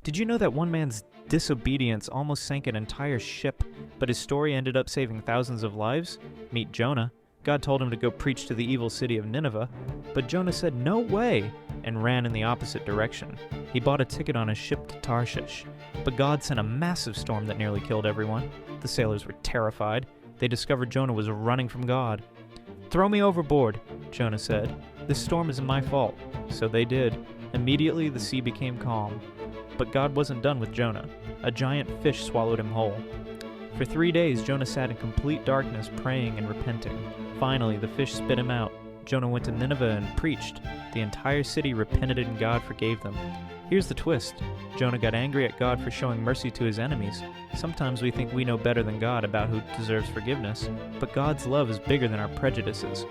Did you know that one man's disobedience almost sank an entire ship, but his story ended up saving thousands of lives? Meet Jonah. God told him to go preach to the evil city of Nineveh, but Jonah said no way and ran in the opposite direction. He bought a ticket on a ship to Tarshish, but God sent a massive storm that nearly killed everyone. The sailors were terrified. They discovered Jonah was running from God. "Throw me overboard," Jonah said. "This storm isn't my fault." So they did. Immediately the sea became calm. But God wasn't done with Jonah. A giant fish swallowed him whole. For 3 days, Jonah sat in complete darkness, praying and repenting. Finally, the fish spit him out. Jonah went to Nineveh and preached. The entire city repented and God forgave them. Here's the twist. Jonah got angry at God for showing mercy to his enemies. Sometimes we think we know better than God about who deserves forgiveness, but God's love is bigger than our prejudices.